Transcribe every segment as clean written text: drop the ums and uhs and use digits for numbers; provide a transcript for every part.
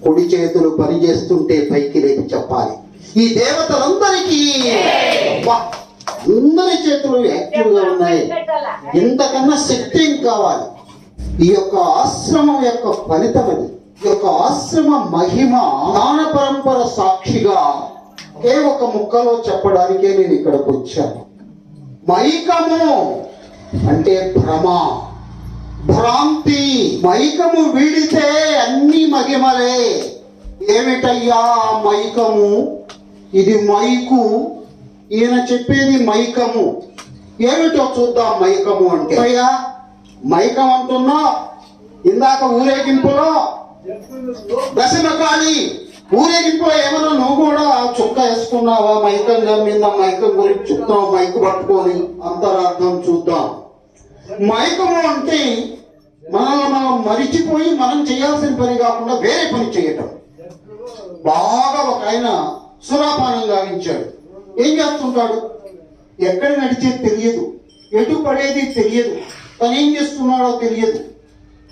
కుడి చేతులు పనిచేస్తుంటే పైకి లేపి చెప్పాలి. ఈ దేవతలందరికీ అందరి చేతులు యాక్టివ్గా ఉన్నాయి. ఇంతకన్నా శక్తి ఏం కావాలి? ఈ యొక్క ఆశ్రమం యొక్క ఫలితం అది. ఈ యొక్క ఆశ్రమ మహిమ దాన పరంపర సాక్షిగా ఒకే ఒక ముక్కలో చెప్పడానికే నేను ఇక్కడికి వచ్చాను. మైకము అంటే భ్రమ, భ్రాంతి. మైకము వీడితే అన్ని మహిమలే. ఏమిటయ్యా మైకము? ఇది మైకు, ఈయన చెప్పేది మైకము. ఏమిటో చూద్దాం. మైకము అంటే అయ్యా మైకం అంటున్నా. ఇందాక ఊరేగింపులో దశమకాళి ఊరేగింపులో ఏమన్నా నువ్వు కూడా చుక్క వేసుకున్నావా? మైకం మీద మైకం గురించి చెప్తావు, మైకు పట్టుకొని. అంతరార్థం చూద్దాం. మైకము అంటే మనల్ని మనం మరిచిపోయి మనం చేయాల్సిన పని కాకుండా వేరే పని చేయటం. బాగా ఒక ఆయన సురాపానం గావించాడు. ఏం చేస్తుంటాడు? ఎక్కడ నడిచేది తెలియదు, ఎటు పడేది తెలియదు, తను ఏం చేస్తున్నాడో తెలియదు.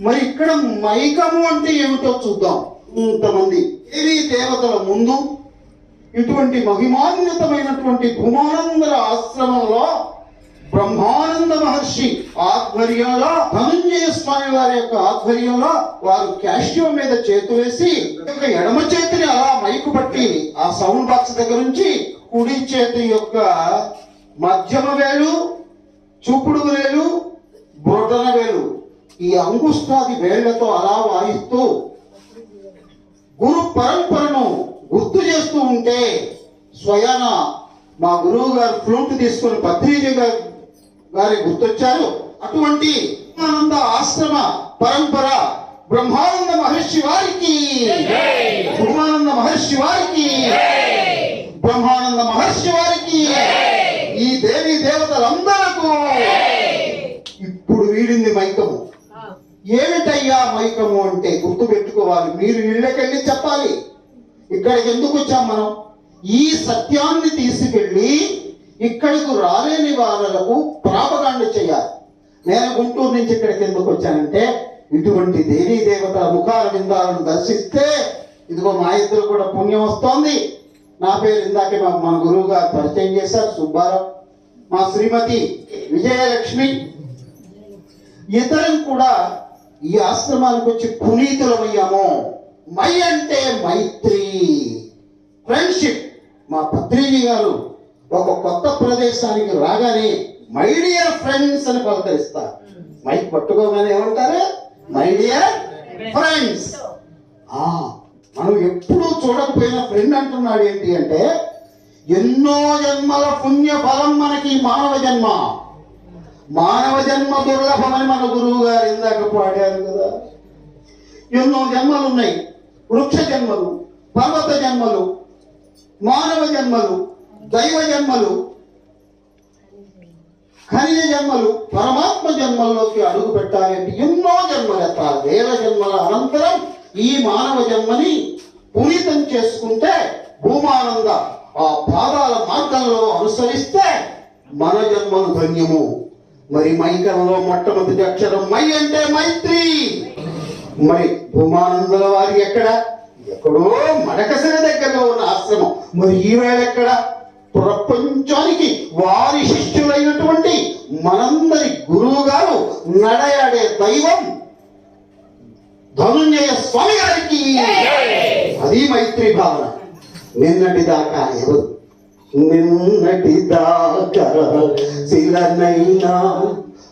మరి ఇక్కడ మైకము అంటే ఏమిటో చూద్దాం. ఇంతమంది దేవీ దేవతల ముందు ఇటువంటి మహిమాన్వితమైనటువంటి భూమానందర ఆశ్రమంలో బ్రహ్మానంద మహర్షి ఆధ్వర్యంలో, ధనుంజయ స్వామి వారి యొక్క ఆధ్వర్యంలో వారు క్యాషియో మీద చేతు వేసి ఎడమ చేతిని అలా మైకు పట్టి ఆ సౌండ్ బాక్స్ దగ్గర నుంచి కుడి చేతి యొక్క మధ్యమ వేలు, చూపుడు వేలు, బొటన వేలు, ఈ అంగుష్టాది వేళ్లతో అలా వాయిస్తూ గురు పరంపరను గుర్తు చేస్తూ ఉంటే స్వయాన మా గురువు గారు ఫ్లూట్ తీసుకుని పత్రిజీ గారి గుర్తొచ్చారు. అటువంటి ఆనంద ఆశ్రమ పరంపర బ్రహ్మానంద మహర్షి వారికి, బ్రహ్మానంద మహర్షి వారికి, బ్రహ్మానంద మహర్షి వారికి, ఈ దేవీ దేవతలందరకు ఇప్పుడు వీడింది మైకము. ఏమిటయ్యా మైకము అంటే గుర్తు పెట్టుకోవాలి. మీరు ఇళ్ళకెళ్ళి చెప్పాలి. ఇక్కడికి ఎందుకు వచ్చాం మనం? ఈ సత్యాన్ని తీసుకెళ్ళి ఇక్కడకు రాలేని వాళ్లకు ప్రాపగాండ చేయాలి. నేను గుంటూరు నుంచి ఇక్కడికి ఎందుకు వచ్చానంటే ఇటువంటి దేవీ దేవతల ముఖాల విందాలను దర్శిస్తే ఇదిగో మా ఇద్దరు కూడా పుణ్యం వస్తోంది. నా పేరు ఇందాకే మన గురువు గారు పరిచయం చేశారు, సుబ్బారావు. మా శ్రీమతి విజయలక్ష్మి. ఇతరం కూడా ఈ ఆశ్రమానికి వచ్చి పునీతులమయ్యాము. మై అంటే మైత్రి, ఫ్రెండ్షిప్. మా పత్రిజీ గారు ఒక కొత్త ప్రదేశానికి రాగానే మై డియర్ ఫ్రెండ్స్ అని పలకరిస్తారు. మైక్ పట్టుకోగానే ఏమంటారు? My dear friends. మనం ఎప్పుడూ చూడకపోయిన ఫ్రెండ్ అంటున్నాడు. ఏంటి అంటే ఎన్నో జన్మల పుణ్య ఫలం మనకి మానవ జన్మ. మానవ జన్మ దుర్లభమని మన గురువు గారు ఇందాక పాడారు కదా. ఎన్నో జన్మలు ఉన్నాయి. వృక్ష జన్మలు, పర్వత జన్మలు, మానవ జన్మలు, దైవ జన్మలు, ఖనిజ జన్మలు, పరమాత్మ జన్మల్లోకి అడుగు పెట్టాలంటే ఎన్నో జన్మలు ఎత్తాలి. వేల జన్మల అనంతరం ఈ మానవ జన్మని పునీతం చేసుకుంటే భూమానంద ఆ పాదాల మార్గంలో అనుసరిస్తే మన జన్మను ధన్యము. మరి మైకంలో మొట్టమొదటి అక్షరం మై అంటే మైత్రి. మరి భూమానందుల వారి ఎక్కడో మడకసిర దగ్గరలో ఉన్న ఆశ్రమం. మరి ఈవేళ ఎక్కడ? ప్రపంచానికి వారి శిష్యులైనటువంటి మనందరి గురువు గారు నడయాడే దైవం ధనుంజయ స్వామి గారికి అది మైత్రి భావన. నిన్నటి దాకా ఎవరు? నిన్నటి దాకా శిలనైనా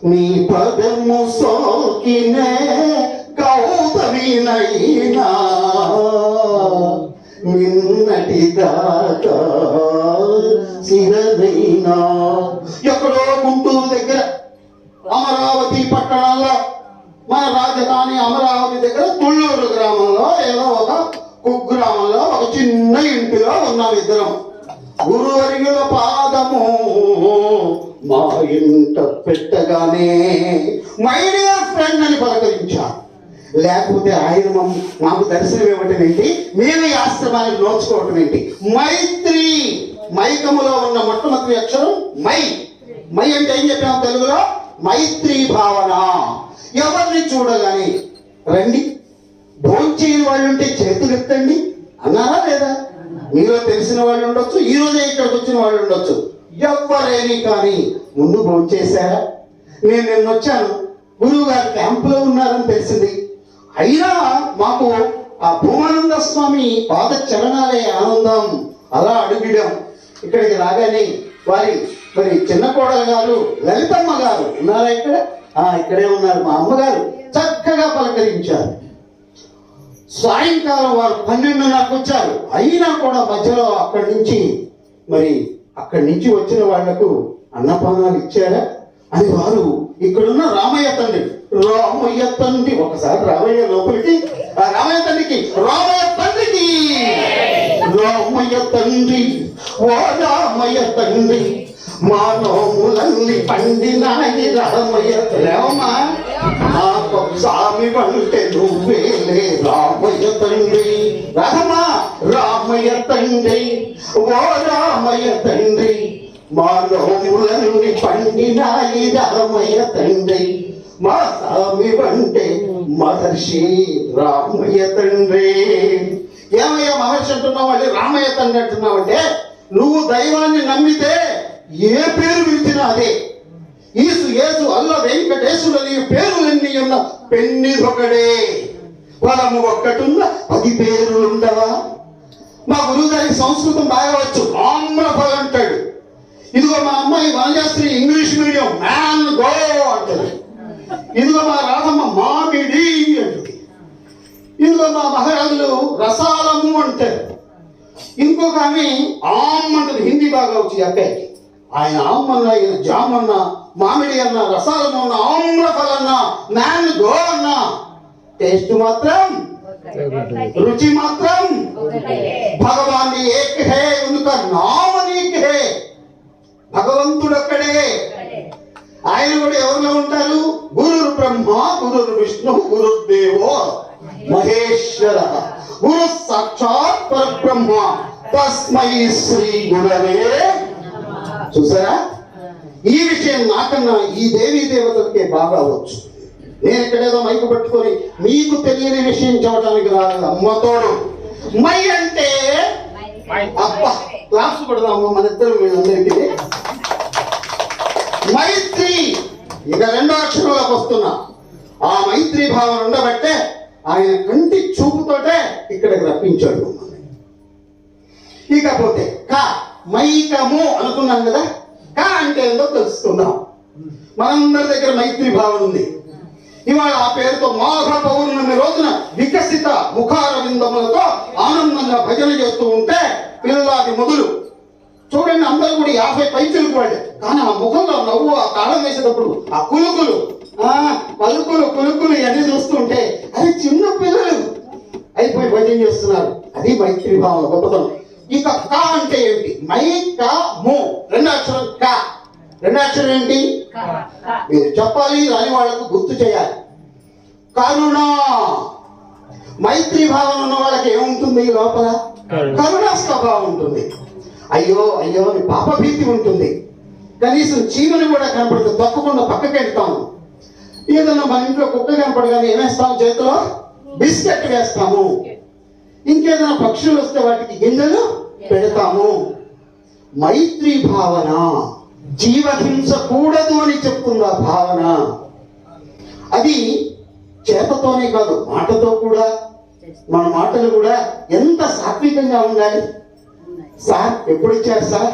నీ పదము సోకినే గౌతమినైనా, నిన్నటి దాకా శిలనైనా. ఎక్కడో గుంటూరు దగ్గర అమరావతి పట్టణంలో, మన రాజధాని అమరావతి దగ్గర తుళ్ళూరు గ్రామంలో ఏదో ఒక కుగ్రామంలో ఒక చిన్న ఇంటిలో ఉన్నాం ఇద్దరం. గురువర్యుల పాదము మా ఇంట పెట్టగానే మై డియర్ ఫ్రెండ్ అని పలకరించాను. లేకపోతే ఆయన మాకు దర్శనం ఇవ్వటం ఏంటి, మేము ఈ ఆశ్రమానికి నోచుకోవటం ఏంటి? మైత్రి. మైకములో ఉన్న మొట్టమొదటి అక్షరం మై. మై అంటే ఏం చెప్పాము తెలుగులో? మైత్రి భావన. ఎవరిని చూడగానే రండి, భోంచేయని వాళ్ళు ఉంటే చేతులు ఎత్తండి. మీలో తెలిసిన వాళ్ళు ఉండొచ్చు, ఈ రోజే ఇక్కడికి వచ్చిన వాళ్ళు ఉండొచ్చు. ఎవరేమి కానీ ముందు భోంచేశారా? నేను నిన్న వచ్చాను, గురువు గారు క్యాంపులో ఉన్నారని తెలిసింది. అయినా మాకు ఆ భూమానంద స్వామి పాద చరణాలే ఆనందం. అలా అడుగుదాం. ఇక్కడికి రాగానే వారి మరి చిన్న కోడలు గారు లలితమ్మ గారు ఉన్నారా ఇక్కడ? ఇక్కడే ఉన్నారు. మా అమ్మగారు చక్కగా పలకరించారు. సాయంకాలం వారు 12:30కు వచ్చారు. అయినా కూడా మధ్యలో అక్కడి నుంచి వచ్చిన వాళ్లకు అన్నపానాలు ఇచ్చారా అని వారు ఇక్కడున్న రామయ్య తండ్రి ఒకసారి రామయ్య లోపలికి, రామయ్య తండ్రికి ఓ రామయ్య తండ్రి మా నోములన్నీ పండినాయి రామయ్య. రేవమ్మా, నాకు స్వామి వంటే నువ్వేలే రామయ్య తండ్రి. రామా రామయ్య తండ్రి, ఓ రామయ్య తండ్రి మా నోములన్నీ పండినాయి రామయ్య తండ్రి. మా స్వామి వంటే మహర్షి రామయ్య తండ్రి. ఏమయ్యా మహర్షి అంటున్నావు అంటే రామయ్య తండ్రి అంటున్నావంటే, నువ్వు దైవాన్ని నమ్మితే ఏ పేరు పిలిచినా అదే. ఈసు యేసు అల్ల వెంకటేశ్వరుని పేరులన్నీ ఉన్న పెన్నిదొకడే. వరము ఒక్కటున్న 10 పేరులుండవా? మా గురువు గారికి సంస్కృతం బాగా వచ్చు, ఆమ్రఫల్ అంటాడు. ఇదిగో మా అమ్మాయి వనజాశ్రీ ఇంగ్లీష్ మీడియం, మ్యాన్ గో అంటది. ఇదిగో మా రాధమ్మ మామిడి అంటుంది. ఇదిగో మా మహారాజులు రసాలము అంటారు. ఇంకొక ఆమె ఆమ్ అంటది, హిందీ బాగా వచ్చి అబ్బాయికి. ఆయన ఆమ్ అన్నా, ఈయన జామ్ అన్నా, మామిడి అన్నా, రసాలము అన్నా, ఆమ్రఫల్ అన్నా, మ్యాన్ గో అన్నా, టేస్ట్ మాత్రం, రుచి మాత్రం భగవాన్ ఏక్ హే, ఉనకా నామ అనేక్ హే. భగవంతుడు ఒక్కడే. ఆయన కూడా ఎవరిలో ఉంటారు? గురు బ్రహ్మ, గురు విష్ణు, గురుదేవో మహేశ్వర, గురు సాక్షాత్ పరబ్రహ్మ, తస్మై శ్రీ గురవే. చూసారా? ఈ విషయం నాకన్నా ఈ దేవీ దేవతలకే బాగా వచ్చు. నేను ఇక్కడేదో మైకు పట్టుకొని మీకు తెలియని విషయం చెప్పడానికి రాలేదు. అమ్మతోడు మై అంటే అబ్బా, క్లాస్ పడదాము మన ఇద్దరు వీళ్ళందరికీ. మైత్రి, ఇక 2వ అక్షరంలోకి వస్తున్నా. ఆ మైత్రి భావన ఉండబట్టే ఆయన కంటి చూపుతోటే ఇక్కడికి రప్పించాడు. ఇకపోతే క, మైకము అనుకున్నాం కదా. క అంటే ఏందో తెలుసుకుందాం. మనందరి దగ్గర మైత్రి భావన ఉంది. ఇవాళ ఆ పేరుతో మాఘ పౌర్ణమి రోజున వికసిత ముఖార విందములతో ఆనందంగా భజన చేస్తూ ఉంటే పిల్లలాది మొదలు చూడండి, అందరూ కూడా 50 పైచులకు వాడే. కానీ ఆ ముఖంలో నవ్వు, ఆ తాళం వేసేటప్పుడు ఆ కులుకులు, కులుకులు ఇవన్నీ చూస్తుంటే అది చిన్న పిల్లలు అయిపోయి భజన చేస్తున్నారు. అది మైత్రి భావన గొప్పతనం. ఇక క అంటే ఏమిటి? మై క ము, 2వ అక్షరం క. 2వ అక్షరం ఏంటి? మీరు చెప్పాలి, రాని వాళ్ళకు గుర్తు చేయాలి. కరుణ. మైత్రి భావన ఉన్న వాళ్ళకి ఏముంటుంది? లోపల కరుణా స్వభావం ఉంటుంది. అయ్యో అయ్యో అని పాపభీతి ఉంటుంది. కనీసం చీమని కూడా కనపడితే తప్పకుండా పక్కకెడతాము. ఏదన్నా మన ఇంట్లో కుక్క కనపడగానే ఏమేస్తాము? చేతిలో బిస్కెట్ వేస్తాము. ఇంకేదైనా పక్షులు వస్తే వాటికి గింజలు పెడతాము. మైత్రి భావన జీవహింస కూడదు అని చెప్తుంది ఆ భావన. అది చేతతోనే కాదు, మాటతో కూడా. మన మాటలు కూడా ఎంత సాత్వికంగా ఉండాలి. సార్ ఎప్పుడు ఇచ్చారు సార్?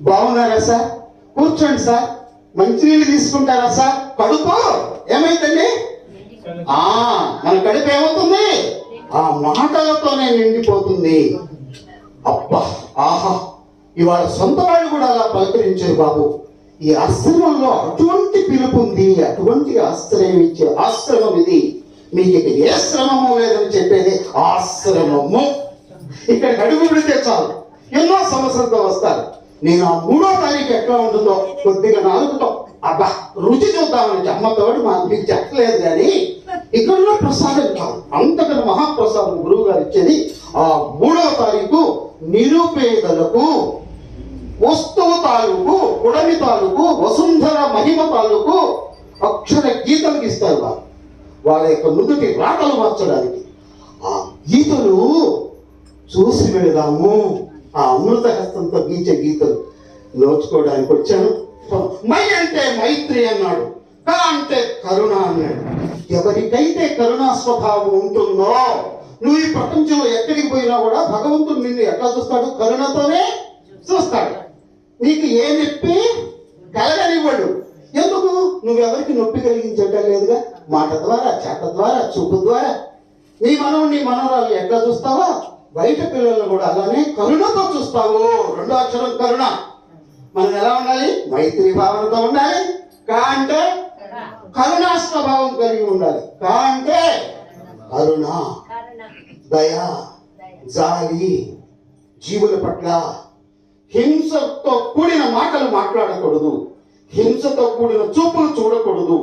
బాగున్నారా సార్? కూర్చోండి సార్. మంచినీళ్ళు తీసుకుంటారా సార్? కడుపు ఏమైందండి? మన కడుపు ఏమవుతుంది? ఆ మాటలతోనే నిండిపోతుంది. అబ్బా, ఆహా, ఇవాళ సొంత వాళ్ళు కూడా అలా పలకరించారు. బాబు, ఈ ఆశ్రమంలో అటువంటి పిలుపు ఉంది, అటువంటి ఆశ్రయం ఇచ్చే ఆశ్రమం ఇది. మీకు ఇక ఏ శ్రమము లేదని చెప్పేది ఆశ్రమము. ఇక్కడ అడుగు పెడితే చాలు, ఎన్నో సమస్యలతో వస్తారు. నేను ఆ 3వ తారీఖు ఎట్లా ఉంటుందో కొద్దిగా నాలుగుతో అబ్బా రుచి చూద్దామని అమ్మతోడు మీకు చెప్పలేదు. కానీ ఇక్కడ ప్రసాదం కాదు, అంతకన్నా మహాప్రసాదం గురువు గారు ఇచ్చేది. ఆ 3వ తారీఖు నిరుపేదలకు వస్తువు తాలూకు, ఉడమి తాలూకు, వసుంధర మహిమ తాలూకు అక్షర గీతలకు ఇస్తారు. వాళ్ళ యొక్క నుదుటి రాతలు మార్చడానికి ఆ గీతలు చూసి వెళదాము. ఆ అమృత హస్తంతో గీచే గీతలు నోచుకోవడానికి వచ్చాను. మై అంటే మైత్రి అన్నాడు, కా అంటే కరుణ అన్నాడు. ఎవరికైతే కరుణా స్వభావం ఉంటుందో నువ్వు ఈ ప్రపంచంలో ఎక్కడికి పోయినా కూడా భగవంతుడు నిన్ను ఎట్లా చూస్తాడు? కరుణతోనే చూస్తాడు. నీకు ఏ నొప్పి కలగనివ్వడు. ఎందుకు? నువ్వెవరికి నొప్పి కలిగించటం లేదుగా. మాట ద్వారా, చేత ద్వారా, చూపు ద్వారా. నీ మనవరాలు ఎట్లా చూస్తావా? బయట పిల్లలను కూడా అలానే కరుణతో చూస్తావు. రెండో అక్షరం కరుణ. మనం ఎలా ఉండాలి? మైత్రి భావనతో ఉండాలి. కా అంటే కరుణా స్వభావం కలిగి ఉండాలి. కా అంటే కరుణ, దయ, జాలి, జీవుల పట్ల. హింసతో కూడిన మాటలు మాట్లాడకూడదు, హింసతో కూడిన చూపులు చూడకూడదు,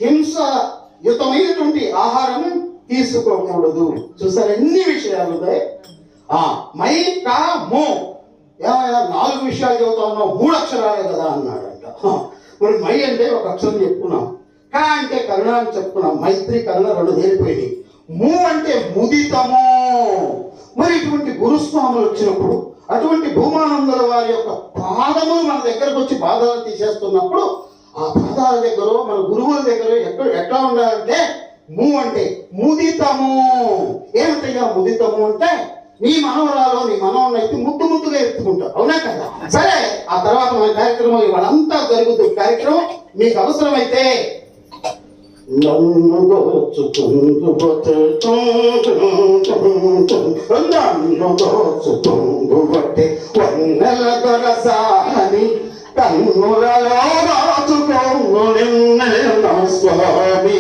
హింసయుతమైనటువంటి ఆహారం తీసుకోకూడదు. చూసారు ఎన్ని విషయాలు ఉన్నాయి. మై కా మో 4 విషయాలు చెబుతా ఉన్నావు, 3 అక్షరాలే కదా అన్నాడంట. మరి మై అంటే ఒక అక్షరం చెప్పుకున్నాం, కా అంటే కరుణ అని చెప్పుకున్నాం. మైత్రి కరుణ 2 తేలిపోయినాయి. ము అంటే ముదితము. మరి ఇటువంటి గురుస్వాములు వచ్చినప్పుడు, అటువంటి భూమానందుల వారి యొక్క పాదములు మన దగ్గరకు వచ్చి బాధలు తీసేస్తున్నప్పుడు ఆ పాదాల దగ్గర, మన గురువుల దగ్గర ఎట్లా ఉండాలంటే ము అంటే ముదితము. ఏమిటయ్యా ముదితము అంటే? నీ మనవరాలు, నీ మనవరాలు అయితే ముద్దుగా ఎత్తుకుంటావు, అవునా కదా? సరే, ఆ తర్వాత మన కార్యక్రమం ఇవాళంతా జరుగుతుంది. కార్యక్రమం మీకు అవసరమైతే నన్ను దోచుకుంటే వన్నెల దొరసాని కన్నులలో దాచుకోను స్వామి.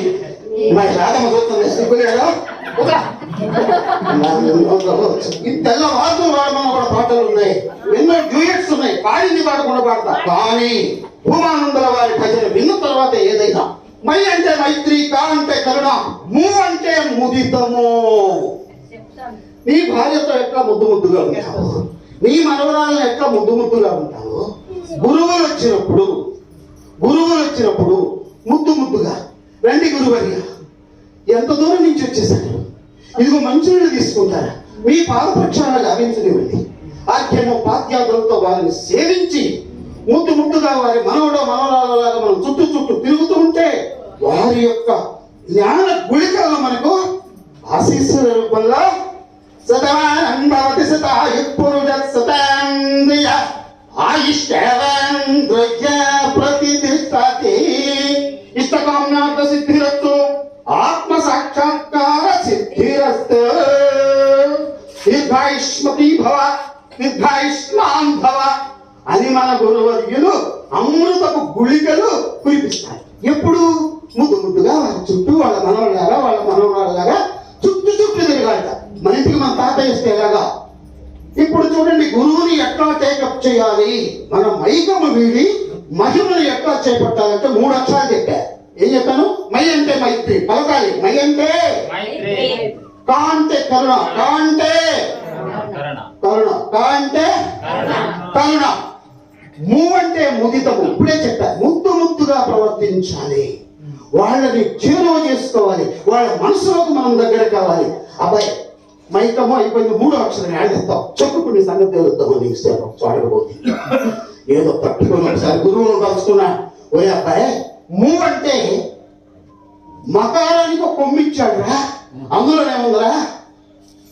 మరి రాధమ్మ చూస్తుంది శ్రీపులేడా. ఈ తెల్లవారు వాడమన్న కూడా పాటలు ఉన్నాయి, ఎన్నో డ్యూయట్స్ ఉన్నాయి. పాడింది పాడకుండా పాడతా. కానీ భూమానందుల వారి భజన విన్న తర్వాత ఏదైనా మై అంటే మైత్రి, కా అంటే కరుణ, ము అంటే ముదితము. నీ భార్యతో ఎట్లా ముద్దుగా ఉంటావు, నీ మనవరాలను ఎట్లా ముద్దుగా ఉంటావు. గురువులు వచ్చినప్పుడు ముద్దుగా రండి గురువర్య, ఎంత దూరం నుంచి వచ్చేసారు, ఇదిగో మంచినీళ్ళు తీసుకుంటారా, మీ పాదపక్షాలను గావించనివ్వండి. ఆఖ్యము పాత్యాదులతో వారిని సేవించి ముద్దుగా వారి మనవరాలలాగా మనం చుట్టూ తిరుగుతూ ఉంటే వారి యొక్క జ్ఞాన గుళికలను మనకు ఆశీస్సుల రూపంలో ఇష్టకామ్యార్థ సిద్ధిరస్తు, ఆత్మ సాక్షాత్కార సిద్ధిరస్తు, దీర్ఘాయుష్మతీ భవ, దీర్ఘాయుష్మాన్ భవ అని మన గురువర్యులు అమృతపు గుళికలు కురిపిస్తారు. ఎప్పుడు? ముద్దుగా వారి చుట్టూ వాళ్ళ మనవరాళ్ళలాగా చుట్టూ తిరగాలట. మన ఇంటికి మన తాతయ్య వస్తే ఎలాగా? ఇప్పుడు చూడండి, గురువుని ఎట్లా టేకప్ చేయాలి, మన మైకము వీడి మహిమను ఎట్లా చేపట్టాలంటే 3 అక్షరాలు చెప్పారు. ఏం చెప్పాను? మై అంటే మైత్రి, పలకాలి. మై అంటే కా అంటే కరుణ, కా అంటే కరుణ, కా అంటే కరుణ, ము అంటే ముదితము. ఇప్పుడే చెప్పారు, ముద్దుగా ప్రవర్తించాలి, వాళ్ళని చేరువ చేసుకోవాలి, వాళ్ళ మనసులోకి మనం దగ్గర కావాలి. అబ్బాయి మైకము అయిపోయింది, 3వ అక్షరం ఆడిస్తాం, చెప్పుకుని సంగతి తెలుద్దామని నీకు సేవ చూడకపోతే ఏదో పట్టుకొని ఒకసారి గురువును కలుసుకున్నా. ఓ అబ్బాయి, ము అంటే మకారానికి ఒక కొమ్మిచ్చాడు రా, అందులోనేముందిరా,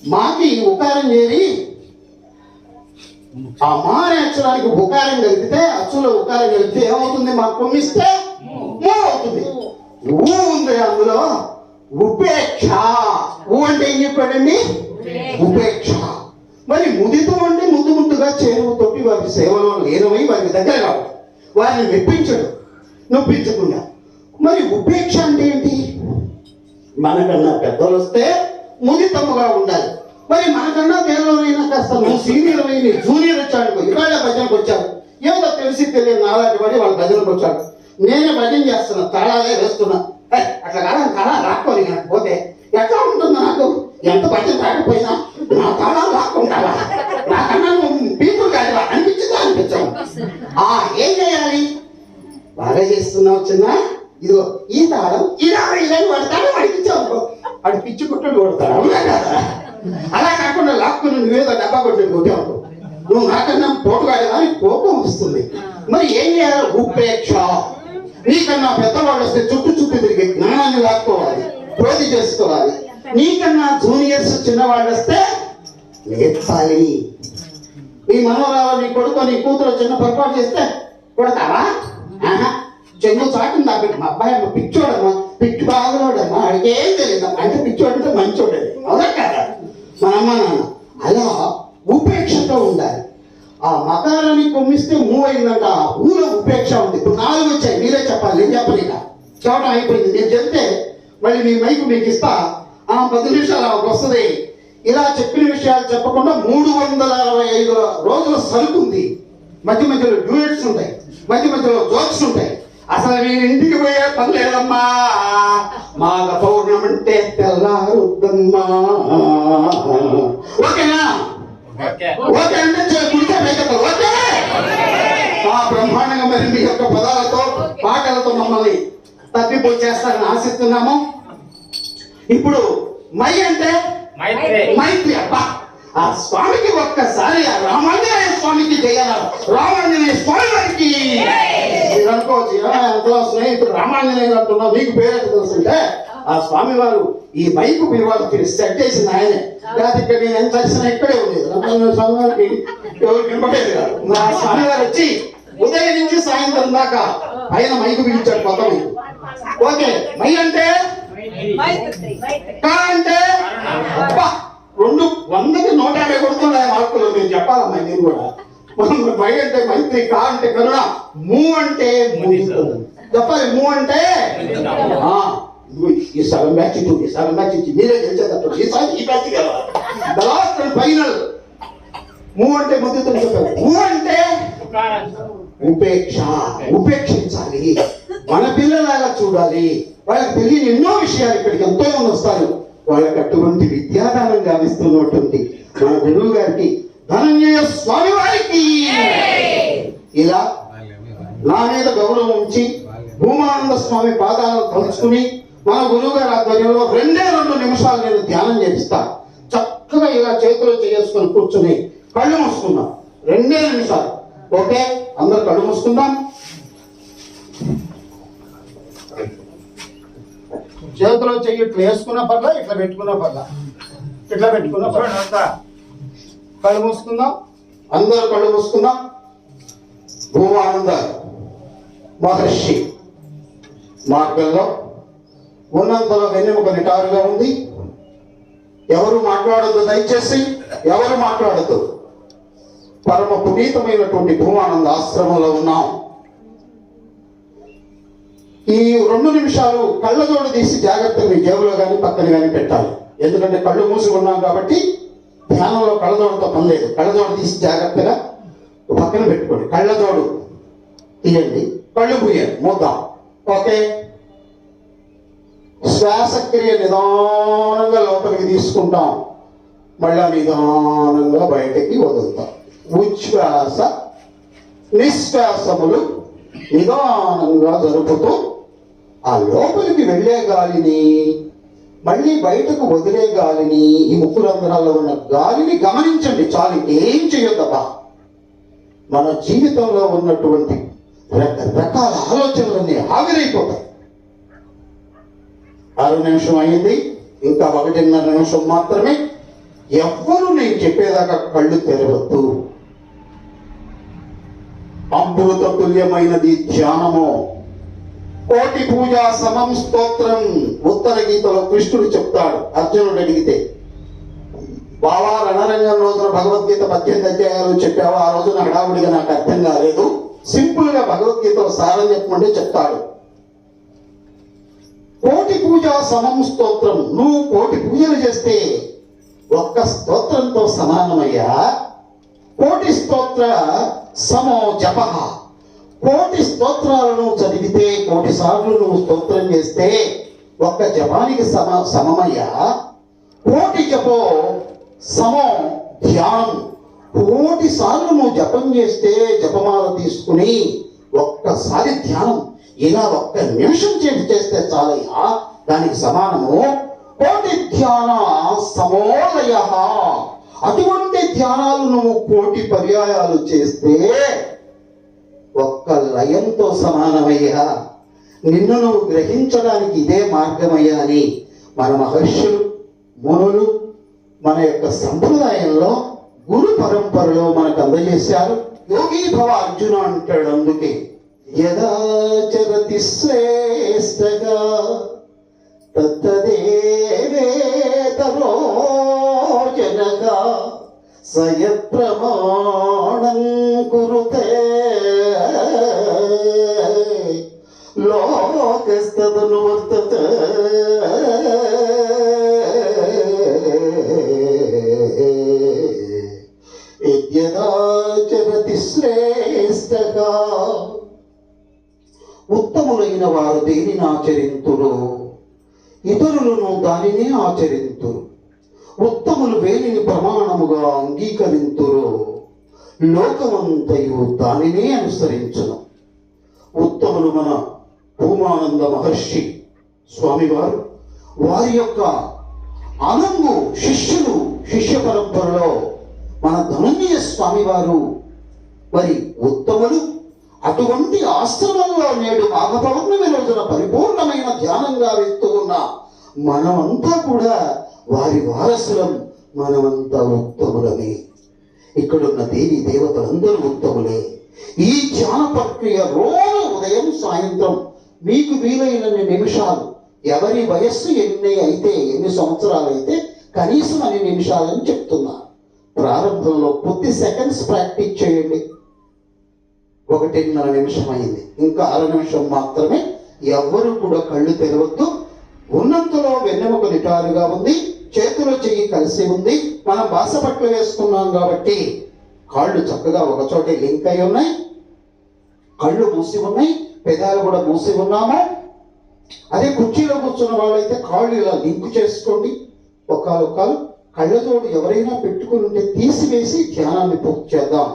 మాకి ఉకారం చేరి ఆ మానే అక్షరానికి ఉకారం కలిపితే, అచ్చులో ఉకారం కలిపితే ఏమవుతుంది? మాకు కొమ్మిస్తే మూ అవుతుంది. ఊ ఉంది అందులో, ఉపేక్ష. ఊ అంటే ఏం చెప్పాడండి? ఉపేక్ష. మరి ముదితం అంటే ముద్దుగా చేరువుతోటి వారి సేవలో లీనమై వారికి దగ్గర కావాలి, వారిని మెప్పించడు, నొప్పించకుండా. మరి ఉపేక్ష అంటే ఏంటి? మనకన్నా పెద్దలు వస్తే ముదితముగా ఉండాలి. మరి మనకన్నా పేదలైనా కాస్త నువ్వు సీనియర్ అయి జూనియర్ వచ్చాడు, ఇవాళ భజనకు వచ్చాడు, ఏదో తెలియదు నాలాంటి వాడి వాళ్ళ భజనకు వచ్చాడు, నేనే భజన చేస్తున్నా, తాళాలే వేస్తున్నా, అట్లా కాదని తాళా రాక్కోని పోతే ఎట్లా ఉంటుంది? నాకు ఎంత భజన రాకపోయినా నా తాళాలు రాక్కుంటావా, నాకన్నా నువ్వు పీపుల్ కాదువా అనిపించావు. ఏం చేయాలి? బాగా చేస్తున్నావు చిన్న, ఇదిగో ఈ తాళం ఇలా వాడి తాళం అడిపించావు, వాడు పిచ్చి కుట్టలు కొడతాడు, అవునా కదా? అలా కాకుండా లాక్కుని నువ్వేదో డబ్బా కొట్టి కొట్టావు, నువ్వు నాకన్నా పోటుగాడినా కోపం వస్తుంది. మరి ఏం చేయాలి? ఉపేక్ష. నీకన్నా పెద్దవాళ్ళు వస్తే చుట్టూ చుట్టూ తిరిగి జ్ఞానాన్ని లాక్కోవాలి, క్రోధి చేసుకోవాలి. నీకన్నా జూనియర్స్ చిన్నవాళ్ళు వస్తే నేర్పాలి. నీ మనవరాలు, నీ కొడుకు, నీ కూతురు చిన్న పొరపాటు చేస్తే కొడతావా? చెంగు చాటుని దాకా మా అబ్బాయి అమ్మ పిచ్చోడమ్మా, పిచ్చి బాగోడమ్మా, అడిగేం తెలియదు అంటే పిచ్చోడంటే మంచోడేది, అవునా కదా మా అమ్మ నాన్న. అలా ఉపేక్షతో ఉండాలి. ఆ మకారాన్ని కొమ్మిస్తే మూవ్ అయిందంట, ఆ ఊలో ఉపేక్ష ఉంది. ఇప్పుడు 4 వచ్చాయి, మీరే చెప్పాలి, నేను చెప్పలేక చెప్పడం అయిపోయింది. నేను చెప్తే మళ్ళీ మీ మైకు మీకు ఇస్తా, 10 నిమిషాలు ఆమెకు వస్తుంది. ఇలా చెప్పిన విషయాలు చెప్పకుండా 365 రోజుల సరుకు ఉంది. మధ్య మధ్యలో డ్యూయట్స్ ఉంటాయి, మధ్య మధ్యలో జోక్స్ ఉంటాయి. అసలు మీరు ఇంటికి పోయే పని లేదమ్మా, మాఘ పౌర్ణమి అంటే తెల్లారుద్దమ్మా. ఓకేనా? ఓకే అంటే కుడితే మేకతో ఓకే. బ్రహ్మాండంగా మరి మీ యొక్క పదాలతో పాటలతో మమ్మల్ని తప్పిపోయి చేస్తారని ఆశిస్తున్నాము. ఇప్పుడు మై అంటే మైత్రి. అబ్బా, ఆ స్వామికి ఒక్కసారి ఆ రామాంజనేయ స్వామికి చేయాలి. రామాంజనేయ స్వామి వారికి మీరు అనుకోవచ్చు, ఎంతో స్నేహితుడు రామాంజనేయులు అంటున్నావు, నీకు పేరు తెలుసుంటే ఆ స్వామి వారు ఈ మైకు పిలవాళ్ళకి సెట్ చేసింది ఆయనే. లేకపోతే ఇక్కడ నేను ఎంత చేసినా ఇక్కడే ఉండేది. రామాంజనేయ స్వామి వారికి ఎవరు వినపడేది కాదు. మా స్వామి వారు వచ్చి ఉదయం నుంచి సాయంత్రం దాకా ఆయన మైకు పిలిచాడు, కొత్త మైకు. ఓకే, మై అంటే అంటే 200కి 150 కొడుతున్నాయి మార్కులు. నేను చెప్పాలమ్మా మీరు కూడా. మై అంటే మైత్రి, కా అంటే కరుణ, మూ అంటే చెప్పాలి. మూ అంటే ఈ సగం మ్యాచ్ ఇటు, ఈ సగం మ్యాచ్ ఇచ్చి మీరే గెలిచేటప్పుడు ఈసారి ఈ మ్యాచ్ గెలవాలి. The last and final. మూ అంటే ముద్దుతో చెప్పాలి. మూ అంటే ఉపేక్ష. ఉపేక్షించాలి, మన పిల్లలాగా చూడాలి. వాళ్ళకి తెలియని ఎన్నో విషయాలు ఇక్కడికి ఎంతో మంది వస్తారు. వాళ్ళకి అటువంటి విద్యాదానం గావిస్తున్నటువంటి మన గురువు గారికి, ధనంజయ స్వామి వారికి ఇలా నా మీద గౌరవం ఉంచి భూమానంద స్వామి పాదాలను తలుచుకుని మన గురువు గారి ఆధ్వర్యంలో 2 నిమిషాలు నేను ధ్యానం చేపిస్తా. చక్కగా ఇలా చేతులు చేసుకొని కూర్చొని కళ్ళు మూసుకుందాం. 2 నిమిషాలు. ఓకే, అందరు కళ్ళు మూసుకుందాం. చేతిలో చెయ్యి ఇట్లా వేసుకున్నా పర్లా, ఇట్లా పెట్టుకున్నా పర్లా, ఇట్లా పెట్టుకున్నా పర్లా. కళ్ళు మూసుకుందాం, అందరూ కళ్ళు మూసుకుందాం. భూమానంద మహర్షి మార్గంలో ఉన్నంతలో వెన్నెముక నిటారుగా ఉంది. ఎవరు మాట్లాడద్దు, దయచేసి ఎవరు మాట్లాడద్దు. పరమ పునీతమైనటువంటి భూమానంద ఆశ్రమంలో ఉన్నాం. ఈ 2 నిమిషాలు కళ్ళజోడు తీసి జాగ్రత్తగా మీ జేబులో కానీ పక్కన కానీ పెట్టాలి. ఎందుకంటే కళ్ళు మూసి ఉన్నాం కాబట్టి ధ్యానంలో కళ్ళజోడుతో పని లేదు. కళ్ళజోడు తీసి జాగ్రత్తగా పక్కన పెట్టుకోండి. కళ్ళజోడు తీయండి, కళ్ళు పూయండి, మూద్దాం. ఓకే, శ్వాసక్రియ నిదానంగా లోపలికి తీసుకుంటాం, మళ్ళా నిదానంగా బయటకి వదులుతాం. ఉచ్ఛ్వాస నిశ్వాసములు నిదానంగా జరుపుతూ ఆ లోపలికి వెళ్ళే గాలిని, మళ్ళీ బయటకు వదిలే గాలిని, ఈ ముక్కు రంధ్రాల్లో ఉన్న గాలిని గమనించండి. చాలు, ఏం చేయొద్దబ్బా. మన జీవితంలో ఉన్నటువంటి రకరకాల ఆలోచనలన్నీ ఆవిరైపోతాయి. 6 నిమిషం అయింది, ఇంకా 1.5 నిమిషం మాత్రమే. ఎవ్వరూ నేను చెప్పేదాకా కళ్ళు తెరవద్దు. అమృత తుల్యమైనది ధ్యానము. కోటి పూజా సమం స్తోత్రం. ఉత్తర గీతలో కృష్ణుడు చెప్తాడు, అర్జునుడు అడిగితే, బావా రణరంగం రోజున భగవద్గీత 18 అధ్యాయాలు చెప్పావా? ఆ రోజున హడావుడిగా నాకు అర్థం కాలేదు, సింపుల్ గా భగవద్గీత సారం చెప్పమంటే చెప్తాడు. కోటి పూజా సమం స్తోత్రం. నువ్వు 1,000 పూజలు చేస్తే ఒక్క స్తోత్రంతో సమానమయ్యా. 1,000 స్తోత్ర సమో జప. 1,000 స్తోత్రాలను చదివితే, 1,000 సార్లు నువ్వు స్తోత్రం చేస్తే ఒక్క జపానికి సమమయ్యా. 1,000 జపో సమో ధ్యానం. 1,000 సార్లు నువ్వు జపం చేస్తే, జపమాల తీసుకుని ఒక్కసారి ధ్యానం ఇలా 1 నిమిషం చేస్తే చాలయ్యా, దానికి సమానము 1,000 ధ్యాన సమోలయ. అటువంటి ధ్యానాలు నువ్వు 1,000 పర్యాయాలు చేస్తే ఒక్క లయంతో సమానమయ్యా, నిన్ను నువ్వు గ్రహించడానికి ఇదే మార్గమయ్యా అని మన మహర్షులు మునులు మన యొక్క సంప్రదాయంలో గురు పరంపరలో మనకు అందజేశారు. యోగి భవ అర్జున అంటాడు. అందుకే యదాచరతి శ్రేష్టగా తత్తదేవేతరో జనగా సయత్ ప్రమాణం కురుతే లోకస్తదనువర్తతే యదాచరతి శ్రేష్టగా. ఉత్తములైన వారు దేనిని ఆచరింతురు, ఇతరులను దానిని ఆచరింతురు. ఉత్తములు వేలిని ప్రమాణముగా అంగీకరింతురు, లోకమంతయు దానినే అనుసరించును. ఉత్తములు మన భూమానంద మహర్షి స్వామివారు, వారి యొక్క అనంగు శిష్యులు, శిష్య పరంపరలో మన ధనుంజయ స్వామివారు మరి ఉత్తములు. అటువంటి ఆశ్రమంలో నేడు మాఘ పౌర్ణమి రోజున పరిపూర్ణమైన ధ్యానంగా వేస్తూ ఉన్న మనమంతా కూడా వారి వారసులం, మనమంతా ఉత్తములమే. ఇక్కడున్న దేవి దేవతలందరూ ఉత్తములే. ఈ ధ్యాన ప్రక్రియ రోజు ఉదయం సాయంత్రం మీకు వీలైనన్ని నిమిషాలు, ఎవరి వయస్సు ఎన్ని సంవత్సరాలు అయితే కనీసం అన్ని నిమిషాలని చెప్తున్నా. ప్రారంభంలో కొద్ది సెకండ్స్ ప్రాక్టీస్ చేయండి. 1.5 నిమిషం అయింది, ఇంకా 1/2 నిమిషం మాత్రమే. ఎవ్వరూ కూడా కళ్ళు తెరవద్దు. ఉన్నంతలో వెన్నెముక నిటారుగా ఉంది, చేతిలో చెయ్యి కలిసి ఉంది. మనం బాసపట్లు వేసుకున్నాం కాబట్టి కాళ్ళు చక్కగా ఒకచోటే లింక్ అయి ఉన్నాయి, కళ్ళు మూసి ఉన్నాయి, పెదాలు కూడా మూసి ఉన్నాము. అదే కుర్చీలో కూర్చున్న వాళ్ళైతే కాళ్ళు ఇలా లింక్ చేసుకోండి. ఒక్కలు కళ్ళతోడు ఎవరైనా పెట్టుకుని ఉంటే తీసివేసి ధ్యానాన్ని పూర్తి చేద్దాం.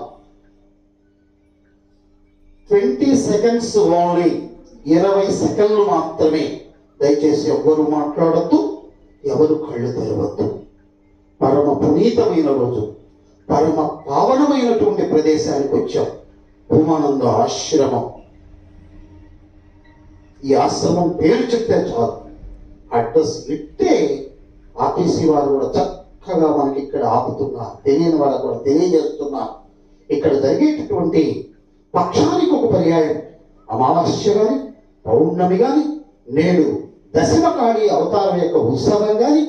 20 సెకండ్స్ ఓన్లీ, 20 సెకండ్లు మాత్రమే. దయచేసి ఎవ్వరు మాట్లాడద్దు, ఎవరు కళ్ళు తెరవద్దు. పరమ పునీతమైన రోజు, పరమ పావనమైనటువంటి ప్రదేశానికి వచ్చాం, భూమానంద ఆశ్రమం. ఈ ఆశ్రమం పేరు చెప్తే చాలు, అడ్రస్ ఇట్టే ఆర్టీసీ వారు కూడా చక్కగా మనకి ఇక్కడ ఆపుతున్నారు, తెలియని వాళ్ళకు కూడా తెలియజేస్తున్నారు. ఇక్కడ జరిగేటటువంటి పక్షానికి ఒక పర్యాయం అమావాస్య గాని పౌర్ణమి గాని, నేడు దశమకాళి అవతారం యొక్క ఉత్సవం గాని,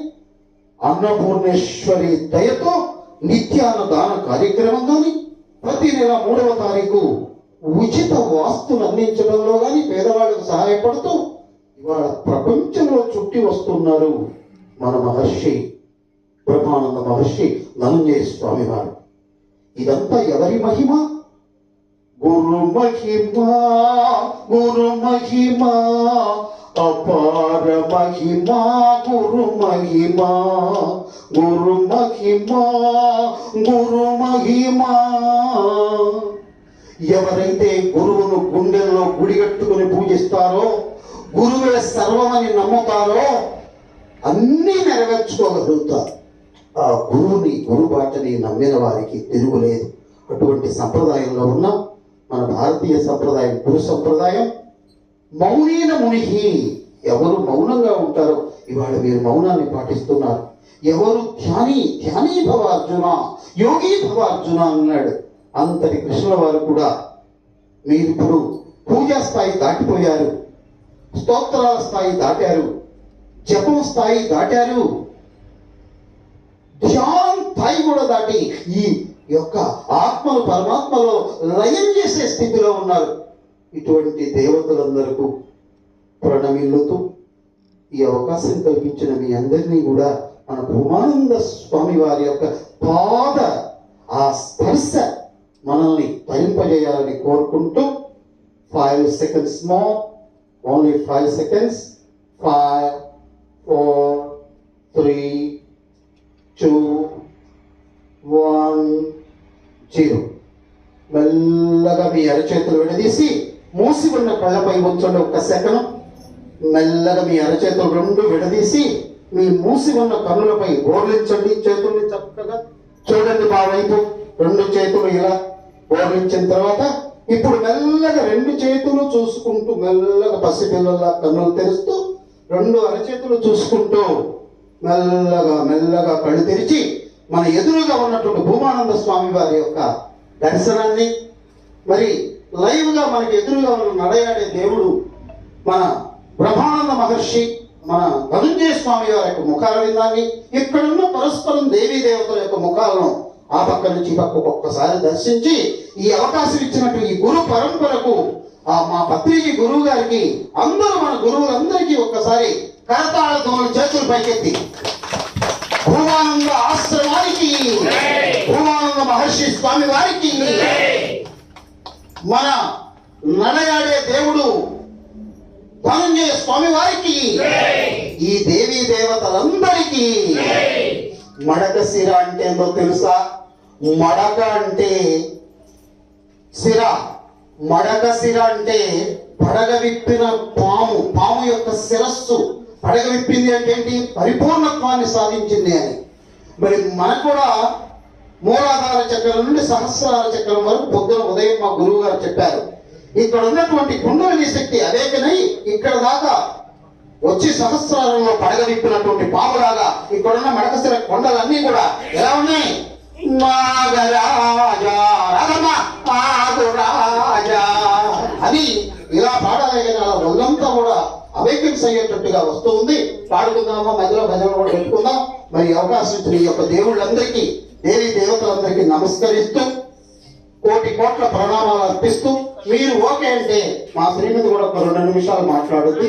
అన్నపూర్ణేశ్వరి దయతో నిత్యాన్నదాన కార్యక్రమం కానీ, ప్రతి నెల 3వ తారీఖు ఉచిత వాస్తులు అందించడంలో కానీ పేదవాళ్ళకు సహాయపడుతూ ఇవాళ ప్రపంచంలో చుట్టి వస్తున్నారు మన మహర్షి బ్రహ్మానంద మహర్షి ధనుంజయ స్వామి వారు. ఇదంతా ఎవరి మహిమ? గురు మహిమా, గురు మహిమా, అపార మహిమా, గురు మహిమా, గురు మహిమా, గురు మహిమా. ఎవరైతే గురువును గుండెల్లో గుడిగట్టుకుని పూజిస్తారో, గురువే సర్వమని నమ్ముతారో అన్నీ నెరవేర్చుకోగలుగుతారు. ఆ గురువుని, గురుబాటని నమ్మిన వారికి తిరుగులేదు. అటువంటి సంప్రదాయంలో ఉన్న మన భారతీయ సంప్రదాయం, గురు సంప్రదాయం. మౌనీన మునిహి, ఎవరు మౌనంగా ఉంటారో ఇవాళ మీరు మౌనాన్ని పాటిస్తున్నారు. ఎవరు ధ్యానీ భవ అర్జున, యోగి భవ అర్జున అన్నాడు అంతటి కృష్ణుల వారు కూడా. మీరు ఇప్పుడు పూజా స్థాయి దాటిపోయారు, స్తోత్రాల స్థాయి దాటారు, జపం స్థాయి దాటారు, ధ్యానం స్థాయి కూడా దాటి ఈ యొక్క ఆత్మను పరమాత్మలో లయం చేసే స్థితిలో ఉన్నారు. ఇటువంటి దేవతలందరికీ ప్రణమిల్లుతూ ఈ అవకాశం కల్పించిన మీ అందరినీ కూడా మన భూమానంద స్వామి వారి యొక్క పాద ఆ స్పర్శ మనల్ని తరింపజేయాలని కోరుకుంటూ 5 seconds more, only 5 seconds. 5, 4, 3, 2, 1, 0. మెల్లగా మీ అరచేతులు విడదీసి మూసి ఉన్న కళ్ళపై ఉంచండి. 1 సెకండ్. మెల్లగా మీ అరచేతులు 2 విడదీసి మీ మూసి ఉన్న కన్నులపై బోర్లించండి. చేతుల్ని చక్కగా చూడండి మా వైపు. రెండు చేతులు ఇలా ఓడించిన తర్వాత ఇప్పుడు మెల్లగా రెండు చేతులు చూసుకుంటూ మెల్లగా పసిపిల్లల కన్నులు తెరుస్తూ రెండు అరచేతులు చూసుకుంటూ మెల్లగా మెల్లగా కళ్ళు తెరిచి మన ఎదురుగా ఉన్నటువంటి భూమానంద స్వామి వారి యొక్క దర్శనాన్ని, మరి లైవ్ గా మనకి ఎదురుగా ఉన్న నడయాడే దేవుడు మన బ్రహ్మానంద మహర్షి, మన ధనుంజయ స్వామి వారి యొక్క ముఖాల విందాన్ని, ఇక్కడున్న పరస్పరం దేవీ దేవతల యొక్క ముఖాలను ఆ పక్క నుంచి పక్కకు ఒక్కసారి దర్శించి ఈ అవకాశం ఇచ్చినట్టు ఈ గురు పరంపరకు మా పత్రిజీ గురువు గారికి, అందరూ మన గురువులందరికీ ఒక్కసారి కరతాళతో చేతులు పైకెత్తి భూమానంద ఆశ్రమానికి, భూమానంద మహర్షి స్వామి వారికి, మన నడయాడే దేవుడు ధనంజయ స్వామి వారికి, ఈ దేవీ దేవతలందరికీ. మడక శిర అంటే ఏందో తెలుసా? మడక అంటే శిర, మడక శిర అంటే పడగ విప్పిన పాము, పాము యొక్క శిరస్సు పడగ విప్పింది అంటే ఏంటి? పరిపూర్ణత్వాన్ని సాధించింది అని. మరి మనకు కూడా మూలాధార చక్రం నుండి సహస్రార చక్రం వరకు పొద్దున ఉదయం మా గురువు గారు చెప్పారు. ఇక్కడ ఉన్నటువంటి కుండలిని శక్తి అవేకనై ఇక్కడ దాకా వచ్చి సహస్రారంలో పడగ విప్పినటువంటి పాములాగా ఇక్కడున్న మడకశిర కొండలన్నీ కూడా ఎలా ఉన్నాయి? నాగరాజా రథమ నాగరాజా అని ఇలా పాడాలి. అలా ఒళ్ళంతా కూడా అవేకెన్స్ అయ్యేటట్టుగా వస్తూ ఉంది. పాడుకుందామా, మధ్యలో భజన కూడా పెట్టుకుందాం. మరి అవకాశం ఇచ్చిన ఈ యొక్క దేవుళ్ళందరికీ, దేవి దేవతలందరికీ నమస్కరిస్తూ కోటి కోట్ల ప్రణామాలు అర్పిస్తూ, మీరు ఓకే అంటే మా శ్రీమతి కూడా ఒక 2 నిమిషాలు మాట్లాడుద్ది.